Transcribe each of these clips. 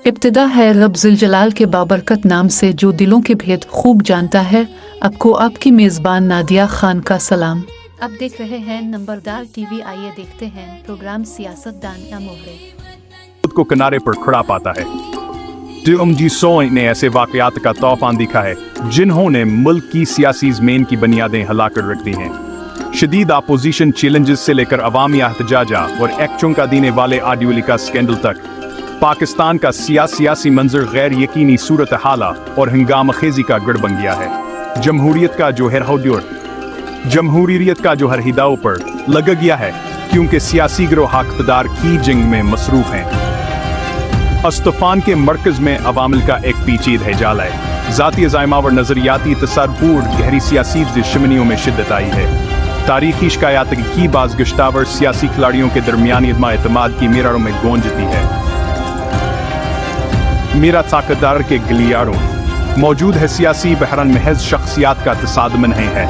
इब्तिदा है रब ज़ुल जलाल के बाबरकत नाम से जो दिलों के भेद खूब जानता है। आपको आपकी मेज़बान नादिया खान का सलाम। आप देख रहे हैं नंबरदार टीवी। आइए देखते हैं प्रोग्राम सियासतदान या मोहरे। खुद को किनारे पर खड़ा पाता है। टीएमजी सोई ने ऐसे वाकयात का तूफान दिखा है जिन्होंने मुल्क की सियासी ज़मीन की बुनियादें हिलाकर रख दी हैं। शदीद अपोजिशन चैलेंजेस से लेकर अवामी एहतजाजा और एक्चों का देने वाले आडियोली का स्कैंडल तक पाकिस्तान का सियासी मंजर गैर यकीनी सूरत हाला और हंगामखेजी का गढ़ बन गया है। जमहूरियत का जो हर हिदाओं पर लग गया है क्योंकि सियासी गिरोह इक़्तिदार की जंग में मसरूफ हैं। अस्तफान के मरकज में अवामिल का एक पेचीदा जाल है। ज़ाती अज़ाइमा और नज़रियाती तसरपुर गहरी सियासी दुश्मनियों में शिद्दत आई है। तारीखी शिकायत की बाज़गश्तावर सियासी खिलाड़ियों के दरमियान इदमा एतमाद की मीरारों में गूंजती है। मेरा ताकतदार के गलियारों मौजूद है सियासी बहरन महज शख्सियात का तसादम नहीं है।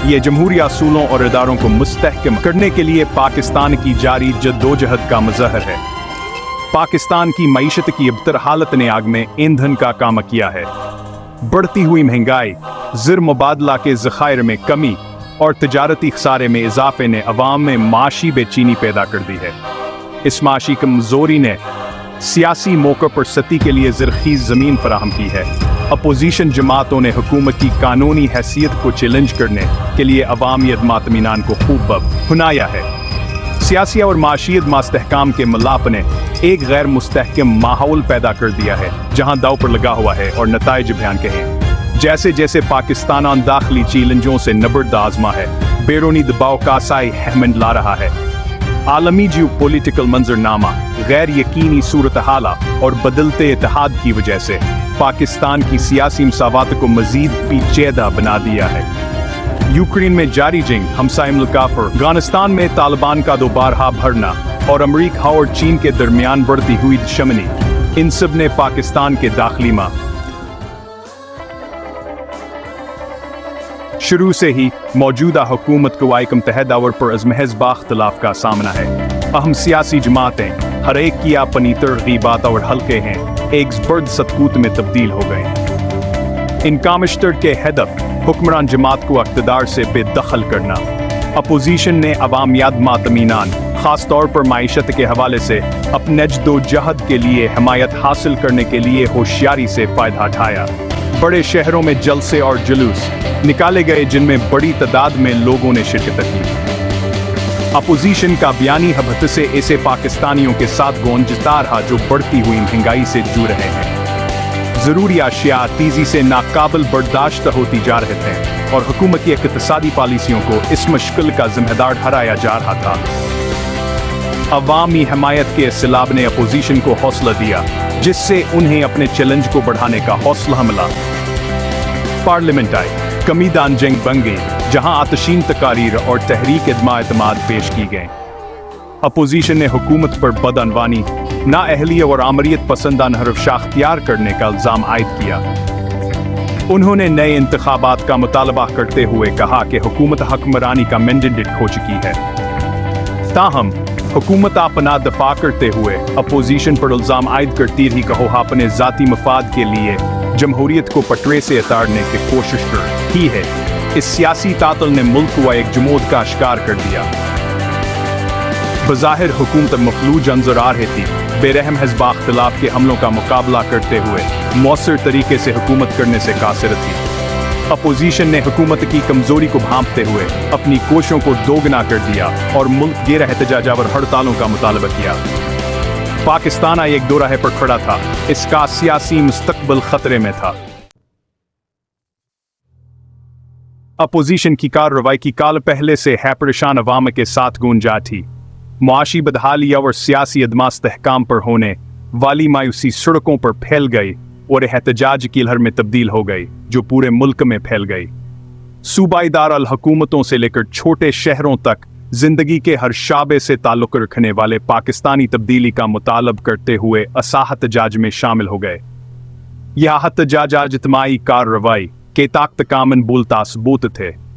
ये जमहूरी असूलों और इदारों को मुस्तहकम करने के लिए पाकिस्तान की जारी जद्दोजहद का मज़हर है। पाकिस्तान की मईशत की अबतर हालत ने आग में ईंधन का काम किया है। बढ़ती हुई महंगाई, ज़र मुबादला के ज़खायर में कमी और तजारती खसारे में इजाफे ने अवाम में माशी बेचैनी पैदा कर दी है। इस माशी कमजोरी ने सियासी मौके पर सती के लिए ज़रख़ीज़ ज़मीन फराहम की है। अपोजिशन जमातों ने हुकूमत की कानूनी हैसियत को चैलेंज करने के लिए अवामी अदम-ए-इत्मीनान को खूब भुनाया है। सियासी और माशी इस्तेहकाम के मलाप ने एक गैर मुस्तहकम माहौल पैदा कर दिया है जहां दाव पर लगा हुआ है और नताइज बयान के हैं। जैसे जैसे पाकिस्तान दाखिली चैलेंजों से नबर्द आजमा है, बैरूनी दबाव का साई अहमद ला रहा है। आलमी जियो पॉलिटिकल मंजरनामा, गैर यकीनी सूरत हाला और बदलते इत्तेहाद की वजह से पाकिस्तान की सियासी मसावत को मजीद पेचीदा बना दिया है। यूक्रेन में जारी जंग, हमसाए मुल्क अफगानिस्तान में तालिबान का दोबारा भरना और अमरीका और चीन के दरमियान बढ़ती हुई दुश्मनी, इन सब ने पाकिस्तान के दाखिली में शुरू से ही मौजूदा हुकूमत को एक मुतहदा पर अज़महज़ बाख्तलाफ का सामना है। अहम सियासी जमातें हर एक की अपनी तरगीबात और हल्के हैं एक बर्द सतकूत में तब्दील हो गए। इनका मुश्तरक के हदफ हुक्मरान जमात को इक़्तिदार से बेदखल करना। अपोजिशन ने अवामियात मातमीनान खास तौर पर माइशत के हवाले से अपने जद्दोजहद के लिए हमायत हासिल करने के लिए होशियारी से फ़ायदा उठाया। बड़े शहरों में जलसे और जुलूस निकाले गए जिनमें बड़ी तादाद में लोगों ने शिरकत की। अपोजिशन का बयानी हबत से ऐसे पाकिस्तानियों के साथ गूंजता रहा जो बढ़ती हुई महंगाई से जूझ रहे हैं। ज़रूरी अशिया तेजी से नाकाबिल बर्दाश्त होती जा रहे थे और हुकूमत की इक़्तिसादी पॉलिसियों को इस मुश्किल का जिम्मेदार ठहराया जा रहा था। अवामी हमायत के सैलाब ने अपोजिशन को हौसला दिया जिससे उन्हें अपने चैलेंज को बढ़ाने का हौसला मिला। पार्लियामेंट आई, कमीदान जंग बन गई जहां आतशीन तकारीर और तहरीक इदमा-ए-इत्माद पेश की गए। अपोजिशन ने हुकूमत पर बदअनवानी, नाअहली और आमरीत पसंदान हरफ अख्तियार करने का इल्ज़ाम आयद किया। उन्होंने नए इंतखाबात का मुतालबा करते हुए कहा कि हुकूमत हुक्मरानी का मैंडेट खो चुकी है। ताहम हुकूमत अपना दफा करते हुए अपोजिशन पर इल्ज़ाम आयद करती रही कि अपने ज़ाती मफाद के लिए जमहूरियत को पटरे से उतारने की कोशिश कर ही है। इस सियासी तातल ने मुल्क को एक जमूद का शिकार कर दिया। बज़ाहिर हुकूमत मफलूज नज़र आ रही थी, बेरहम हिज़्ब इख्तिलाफ के हमलों का मुकाबला करते हुए मौसर तरीके से हुकूमत करने से कासिर थी। अपोजिशन ने हुकूमत की कमजोरी को भांपते हुए अपनी कोशिशों को दोगुना कर दिया और मुल्क गैर एहतजाजावर हड़तालों का मुतालबा किया। पाकिस्तान एक दो राह पर खड़ा था, इसका सियासी मुस्तकबिल खतरे में था। अपोजिशन की कार्रवाई की काल पहले से है परेशान अवाम के साथ गूंजा थी। मुआशी बदहाली और सियासी इस्तेहकाम पर होने वाली मायूसी सड़कों पर फैल गई और एहतजाज की लहर में तब्दील हो गई जो पूरे मुल्क में फैल गई। सूबाई दारुल हुकूमतों से लेकर छोटे शहरों तक जिंदगी के हर शाबे से ताल्लुक रखने वाले पाकिस्तानी तब्दीली का मुतालब करते हुए एहतजाज में शामिल हो गए। यह एहतजाज इज्तिमाई कार्रवाई के ताकत कामन बोलता सबूत थे।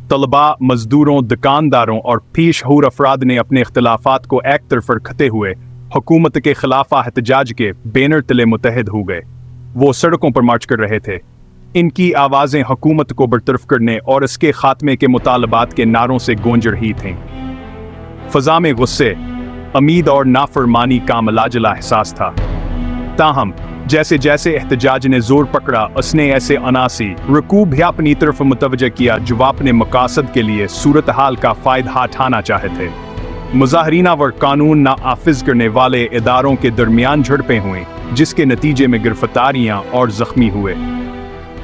तलबा, मजदूरों, दुकानदारों और पेशहूर अफराद ने अपने इख्तिलाफात को एक तरफ रखते हुए हुकूमत के खिलाफ एहतजाज के बैनर तले मुतहद हो गए। वो सड़कों पर मार्च कर रहे थे। इनकी आवाज़ें हुकूमत को बरतरफ करने और इसके खात्मे के मुतालबात के नारों से गूंज रही थीं। फ़ज़ा में गुस्से, उम्मीद और नाफरमानी का मिला-जुला एहसास था। ताहम जैसे जैसे एहतजाज ने जोर पकड़ा, उसने ऐसे अनासी रकूब भी अपनी तरफ मुतवज्जह किया जो अपने मकासद के लिए सूरत हाल का फ़ायदा उठाना चाहे थे। मुजाहरीना व कानून नाफिज करने वाले इदारों के दरमियान झड़पें हुई, जिसके नतीजे में गिरफ्तारियां और जख्मी हुए।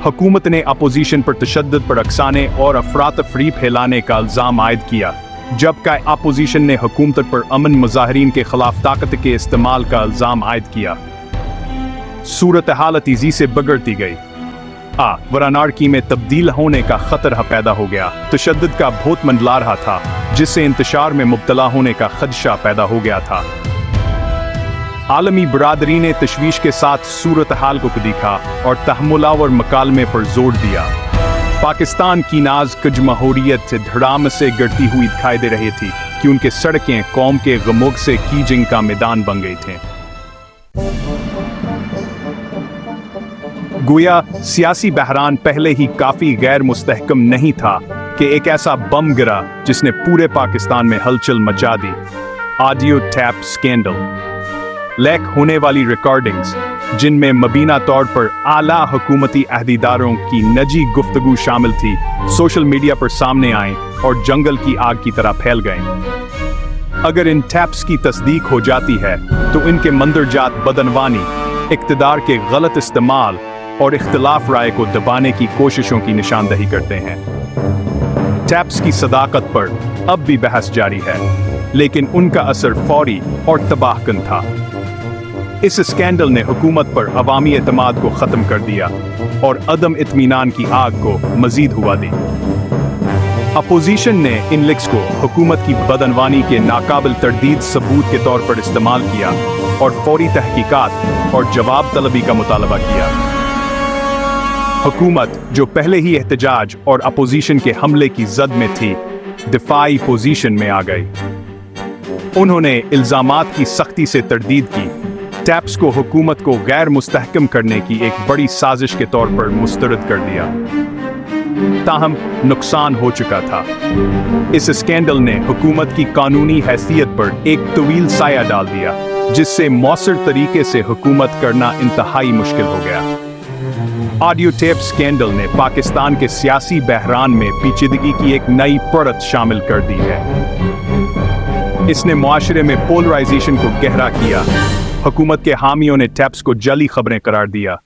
हुकूमत ने अपोजिशन पर तशद्दुद, भड़काने और अफरातफरी फैलाने का इल्ज़ाम आयद किया, जबकि अपोजिशन ने हुकूमत पर अमन मुजाहरीन के खिलाफ ताकत के इस्तेमाल का इल्ज़ाम आयद किया। सूरत हाल तेजी से बिगड़ती गई। वरानारकी में तब्दील होने का खतरा पैदा हो गया। तशद्दुद का भूत मंडला रहा था, जिससे इंतशार में मुब्तला होने का खदशा पैदा हो गया था। आलमी बरादरी ने तशवीश के साथ सूरत हाल को देखा और तहम्मुलावर मकालमे पर जोर दिया। पाकिस्तान की नाज की जमहूरियत धड़ाम से गिरती हुई दिखाई दे रही थी कि उनके सड़कें कौम के गमोग से की जंग का मैदान बन गई थे। गोया सियासी बहरान पहले ही काफी गैर मुस्तहकम नहीं था कि एक ऐसा बम गिरा जिसने पूरे पाकिस्तान में हलचल मचा दी। Audio tape scandal. लीक होने वाली रिकॉर्डिंग्स, जिनमें मुबीना तौर पर आला हुकूमती अहदेदारों की निजी गुफ्तगू शामिल थी, सोशल मीडिया पर सामने आए और जंगल की आग की तरह फैल गए। अगर इन टैप्स की तस्दीक हो जाती है तो इनके मंदरजात बदनवानी, इक्तदार के गलत इस्तेमाल और इख्तिलाफ राय को दबाने की कोशिशों की निशानदही करते हैं। टैप्स की सदाकत पर अब भी बहस जारी है, लेकिन उनका असर फौरी और तबाहकुन था। इस स्कैंडल ने हुकूमत पर अवामी एतमाद को खत्म कर दिया और अदम इत्मीनान की आग को मजीद हुआ दी। अपोजिशन ने इन लिक्स को हुकूमत की बदनवानी के नाकाबिल तरदीद सबूत के तौर पर इस्तेमाल किया और फौरी तहकीकात और जवाब तलबी का मुतालबा किया। हुकूमत, जो पहले ही एहतजाज और अपोजिशन के हमले की जद में थी, दिफाई पोजीशन में आ गई। उन्होंने इल्जामात की सख्ती से तरदीद की। टैप्स को हुकूमत को गैर मुस्तहकम करने की एक बड़ी साजिश के तौर पर मुस्तरद कर दिया। ताहम नुकसान हो चुका था। इस स्कैंडल ने हुकूमत की कानूनी हैसियत पर एक तवील साया डाल दिया, जिससे मौसर तरीके से हुकूमत करना इंतहाई मुश्किल हो गया। ऑडियो टेप स्कैंडल ने पाकिस्तान के सियासी बहरान में पेचीदगी की एक नई परत शामिल कर दी है। इसने मुआशरे में पोलराइजेशन को गहरा किया। हुकूमत के हामियों ने टैप्स को जाली खबरें करार दिया,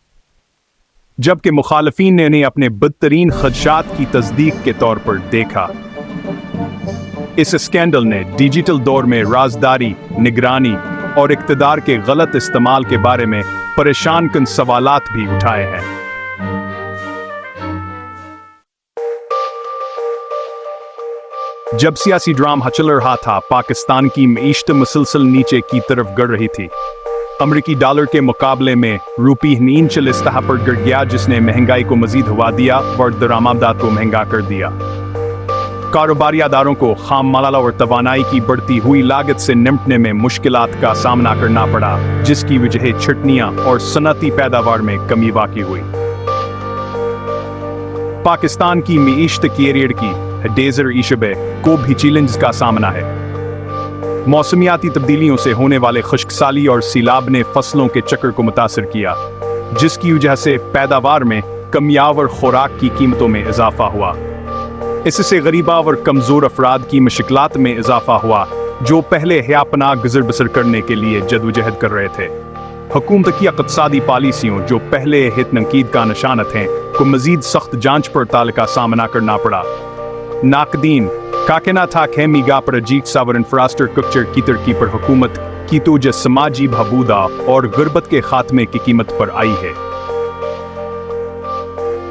जबकि मुखालफीन ने इन्हें अपने बदतरीन खदशात की तस्दीक के तौर पर देखा। इस स्कैंडल ने डिजिटल दौर में राजदारी, निगरानी और इक्तदार के गलत इस्तेमाल के बारे में परेशान कन सवालात भी उठाए हैं। जब सियासी ड्रामा चल रहा था, पाकिस्तान की मईशत मुसलसल नीचे की तरफ गिर रही थी। अमरीकी डॉलर के मुकाबले में रूपी नींचल इस तह पर गिर गया, जिसने महंगाई को मजीद हुआ दिया और दरामदात को महंगा कर दिया। कारोबारी अदारों को खाम माल और तवानाई की बढ़ती हुई लागत से निपटने में मुश्किलात का सामना करना पड़ा, जिसकी वजह छटनियां और सनती पैदावार में कमी वाक़ई हुई। पाकिस्तान की मईशत कैरियर की डेजर इशबे को भी चैलेंज का सामना है। मौसमियाती तब्दीलियों से होने वाले खुश्कसाली और सैलाब ने फसलों के चक्र को मुतासर किया, जिसकी वजह से पैदावार में कमियाव और खुराक की कीमतों में इजाफा हुआ। इससे गरीबा और कमजोर अफराद की मुश्किलात में इजाफा हुआ, जो पहले हयापनाह गुजर बसर करने के लिए जदोजहद कर रहे थे। हुकूमत की इक़्तिसादी पॉलिसियों, जो पहले हित नकीद का निशाना थे, को मजीद सख्त जांच पड़ताल का सामना करना पड़ा। नाकदीन काकेना था खेमीगा पर अजीत सावर इंफ्रास्ट्रक्चर की तरक्की पर हुकूमत की तोजह समाजी बहबूदा और गुर्बत के खात्मे की कीमत पर आई है।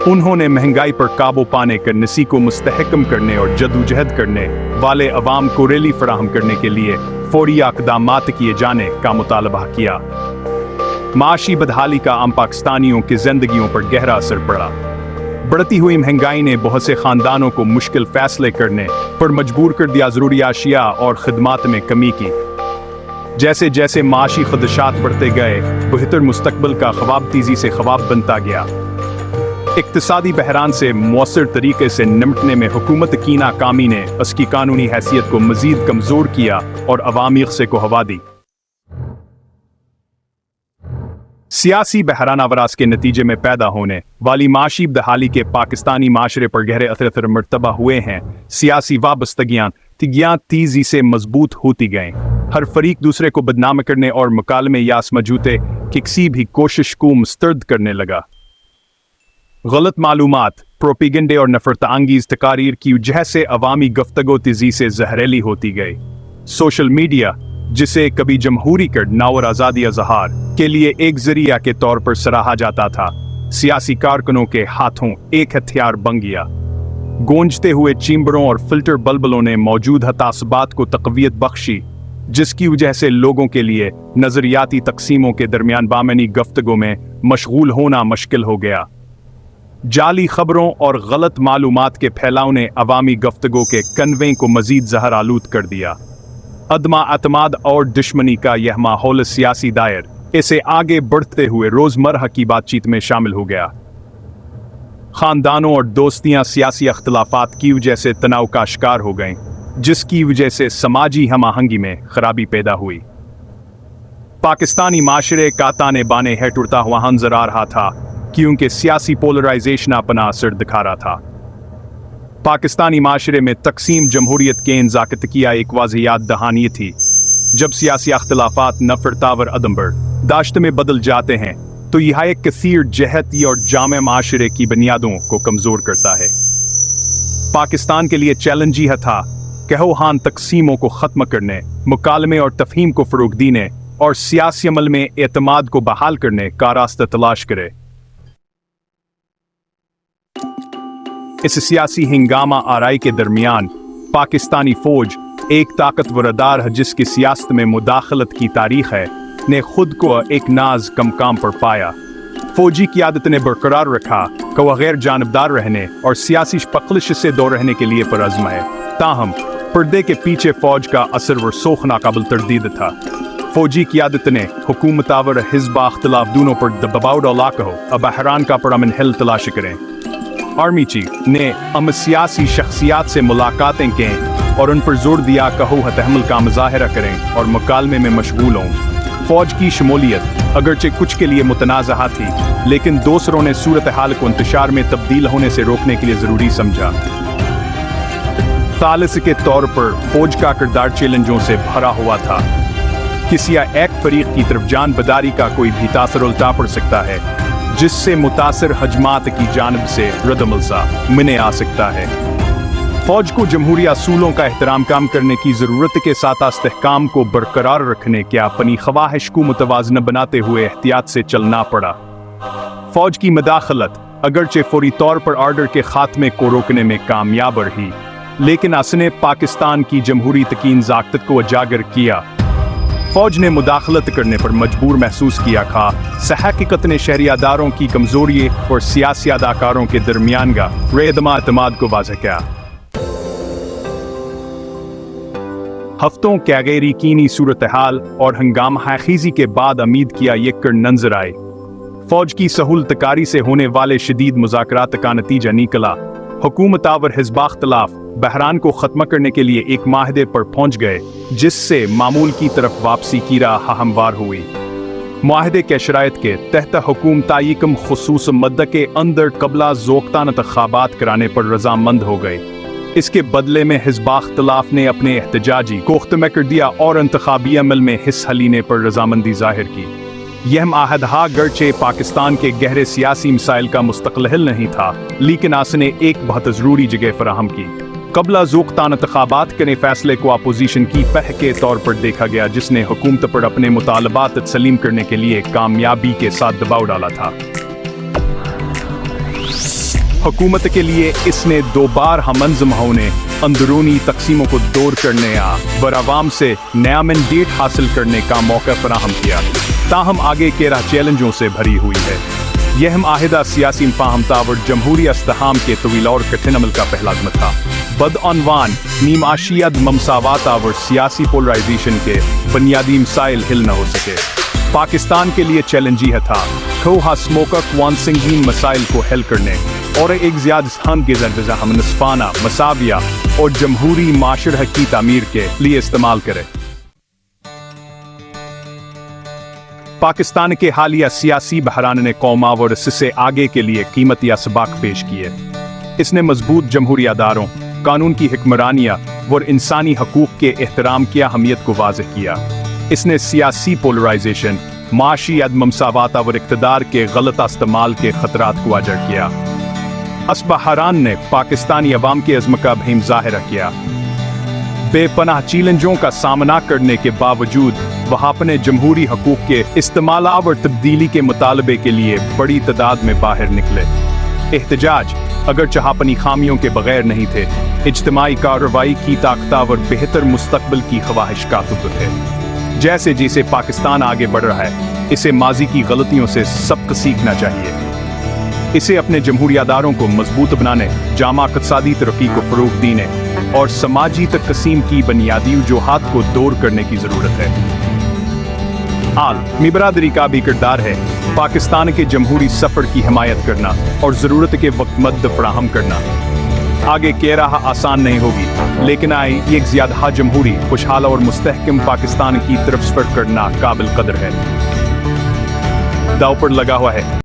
उन्होंने महंगाई पर काबू पाने कर नसी को मुस्तहकम करने और जदोजहद करने वाले अवाम को रैली फराहम करने के लिए फौरी इक़दामात किए जाने का मुतालबा किया। माशी बदहाली का आम पाकिस्तानियों की जिंदगियों पर गहरा असर पड़ा। बढ़ती हुई महंगाई ने बहुत से खानदानों को मुश्किल फैसले करने पर मजबूर कर दिया। ज़रूरी अशिया और खिदमात में कमी की, जैसे जैसे माशी खदशात बढ़ते गए, बेहतर मुस्तकबिल का ख्वाब तेजी से ख्वाब बनता गया। इक्तिसादी बहरान से मौसर तरीके से निपटने में हुकूमत की नाकामी ने उसकी कानूनी हैसियत को मजीद कमजोर किया और अवामी ग़ुस्से को हवा दी। सियासी बहरान अवरास के नतीजे में पैदा होने वाली माशी बदहाली के पाकिस्तानी माशरे पर गहरे असर मरतबा हुए हैं। सियासी वाबस्तगियाँ तेजी से मजबूत होती गईं। हर फरीक दूसरे को बदनाम करने और मुकालमे या समझौते की किसी भी कोशिश को मुस्तरद करने लगा। गलत मालूमात, प्रोपेगेंडे और नफरत अंगेज तकारीर की वजह से अवामी गुफ्तगू तेजी से जहरीली होती गई। सोशल मीडिया, जिसे कभी जमहूरी करना और आज़ादी इज़हार के लिए एक जरिया के तौर पर सराहा जाता था, सियासी कारकुनों के हाथों एक हथियार बन गया। गूंजते हुए चैम्बरों और फिल्टर बल्बलों ने मौजूदा तासबात को तक़वियत बख्शी, जिसकी वजह से लोगों के लिए नजरियाती तकसीमों के दरमियान बामनी गुफ्तगू में मशगूल होना मुश्किल हो गया। जाली खबरों और गलत मालूमात के फैलाव ने अवामी गुफ्तगू के कन्वे को मजीद जहर आलूद कर दिया। अदमा अतमाद और दुश्मनी का यह माहौल सियासी दायर इसे आगे बढ़ते हुए रोजमर्रा की बातचीत में शामिल हो गया। खानदानों और दोस्तियां सियासी अख्तिलाफात की वजह से तनाव का शिकार हो गईं, जिसकी वजह से समाजी हम आहंगी में खराबी पैदा हुई। पाकिस्तानी माशरे का ताने बाने हेट उड़ता हुआ नजर आ रहा था, क्योंकि सियासी पोलराइजेशन अपना असर दिखा रहा था। पाकिस्तानी माशरे में तकसीम जमहूरियत के इंजाकत किया एक वाज़ेह याद दहानी थी। जब सियासी अख्तिलाफात नफरतावर अदम्बर दाश्त में बदल जाते हैं तो यह एक कसीर जहती और जामे माशरे की बुनियादों को कमजोर करता है। पाकिस्तान के लिए चैलेंज यह था कि वह तकसीमों को ख़त्म करने, मुकालमे और तफहीम को फ़रोग़ देने और सियासी अमल में एतमाद को बहाल करने का रास्ता तलाश करे। इस सियासी हिंगामा आराई के दरमियान पाकिस्तानी फौज, एक ताकतवर अदार है जिसकी सियासत में मुदाखलत की तारीख है, ने खुद को एक नाज कम काम पर पाया। फौजी क़यादत ने बरकरार रखा कि वह गैर जानबदार रहने और सियासी पकलिश से दूर रहने के लिए परअज़्म है। ताहम पर्दे के पीछे फौज का असर व सोख नाकाबिल तरदीद था। फौजी क़यादत ने हुकूमतावर हिज़्ब अख्तिलाफ दोनों पर दबाव डाला कहो अब बहरान का परअमन हल तलाश करें। आर्मी चीफ ने सियासी शख्सियात से मुलाकातें की और उन पर जोर दिया कहो तहम्मुल का मुजाहरा करें और मुकालमे में मशगूल हों। फौज की शमूलियत अगरचे कुछ के लिए मुतनाज़ा थी, लेकिन दूसरों ने सूरत हाल को इंतशार में तब्दील होने से रोकने के लिए ज़रूरी समझा। सालिस के तौर पर फौज का किरदार चैलेंजों से भरा हुआ था। किसी एक फरीक की तरफ जानबदारी का कोई भी तासर उल्टा पड़ सकता है, जिससे मुतासिर हजमात की जानिब से रद्द-ए-मलसा मिने आ सकता है। फौज को जमहूरी असूलों का एहतराम काम करने की ज़रूरत के साथ इस्तेहकाम को बरकरार रखने के अपनी ख्वाहिश को मुतवाज़न बनाते हुए एहतियात से चलना पड़ा। फौज की मदाखलत अगरचे फौरी तौर पर आर्डर के खात्मे को रोकने में कामयाब रही, लेकिन उसने पाकिस्तान की जमहूरी तकीन ज़ाकत को उजागर किया। फौज ने मुदाखलत करने पर मजबूर महसूस किया था। हकीकत ने शहरियादारों की कमजोरी और सियासी अदाकारों के दरमियान का एतमाद को वाज़ह किया। हफ्तों के गैर यकीनी सूरत हाल और हंगामा खीज़ी के बाद उम्मीद किया यक्कर नजर आए। फौज की सहूलतकारी से होने वाले शदीद मुज़ाकरात का नतीजा निकला। हुकूमतावर हिज़्ब अख्तिलाफ बहरान को ख़त्म करने के लिए एक माहदे पर पहुंच गए, जिससे मामूल की तरफ वापसी की राह हमवार हुई। माहदे के शराइत के तहत हुकूमतायकम खुसूस मद्द के अंदर कबला ज़ोक्ता इंतख़ाबात कराने पर रजामंद हो गए। इसके बदले में हिज़्ब अख्तिलाफ ने अपने एहतजाजी को ख़त्म कर दिया और इंतख़ाबी अमल में हिस्सा लेने पर रजामंदी ज़ाहिर की। यह माहदा गरचे पाकिस्तान के गहरे सियासी मसाइल का मुस्तक़िल हल नहीं था, लेकिन उसने एक बहुत ज़रूरी जगह फराहम की। कबला ज़ोक्ता इंतख़ाबात के फैसले को अपोजिशन की पह के तौर पर देखा गया, जिसने हुकूमत पर अपने मुतालबात तस्लीम करने के लिए कामयाबी के साथ दबाव डाला था। हुकूमत के लिए इसने दो बार हमंजम होने, अंदरूनी तकसीमों को दूर करने और आवाम से नया मैंडेट हासिल करने का मौका फराहम किया। ताहम आगे के राह चैलेंजों से भरी हुई है। यह माहिदा सियासी फाहम तावर जमहूरी अस्तहाम के तवील और कठिन अमल का पहला कदम था। बदअनवान नीमाशियत ममसावात और सियासी पोलराइजेशन के बुनियादी मसाइल हिल न हो सके। पाकिस्तान के लिए चैलेंज यह था खो स्मोकक वन संगीन मसाइल को हल करने और एक ज़्यादा के हम नस्फाना मसाविया और जमहूरी माशरह की तामीर के लिए इस्तेमाल करें। पाकिस्तान के हालिया सियासी बहरान ने कौमाव और इससे आगे के लिए कीमती असबाक पेश किए। इसने मजबूत जमहूरी अदारों, कानून की हिक्मरानियाँ और इंसानी हकूक़ के एहतराम की अहमियत को वाज़ेह किया। इसने सियासी पोलराइजेशन, माशी अदम मसावात और इक़्तिदार के गलत इस्तेमाल के ख़तरात को उजागर किया। इस बहरान ने पाकिस्तानी अवाम के अज़्म का भीम ज़ाहिर किया। बेपनाह चैलेंजों का सामना करने के बावजूद वह अपने जमहूरी हकूक़ के इस्तेमाल और तब्दीली के मुतालबे के लिए बड़ी तादाद में बाहर निकले। एहतजाज अगरचे अपनी खामियों के बगैर नहीं थे, इज्तिमाई कार्रवाई की ताकत और बेहतर मुस्तकबिल की ख्वाहिश का तुब थे। जैसे जैसे पाकिस्तान आगे बढ़ रहा है, इसे माजी की गलतियों से सबक सीखना चाहिए। इसे अपने जमहूरी अदारों को मजबूत बनाने, जामा इक़्तिसादी तरक्की को फ़रोग़ देने और समाजी तक़सीम की बुनियादी वजूहात को दूर करने की ज़रूरत है। आलमी बरादरी का भी किरदार है पाकिस्तान के जमहूरी सफ़र की हिमायत करना और ज़रूरत के वक्त मदद फराहम करना। आगे के राह आसान नहीं होगी, लेकिन आई एक ज़्यादा जमहूरी, खुशहाल और मुस्तहकम पाकिस्तान की तरफ सफ़र करना काबिल कदर है। दाव पर लगा हुआ है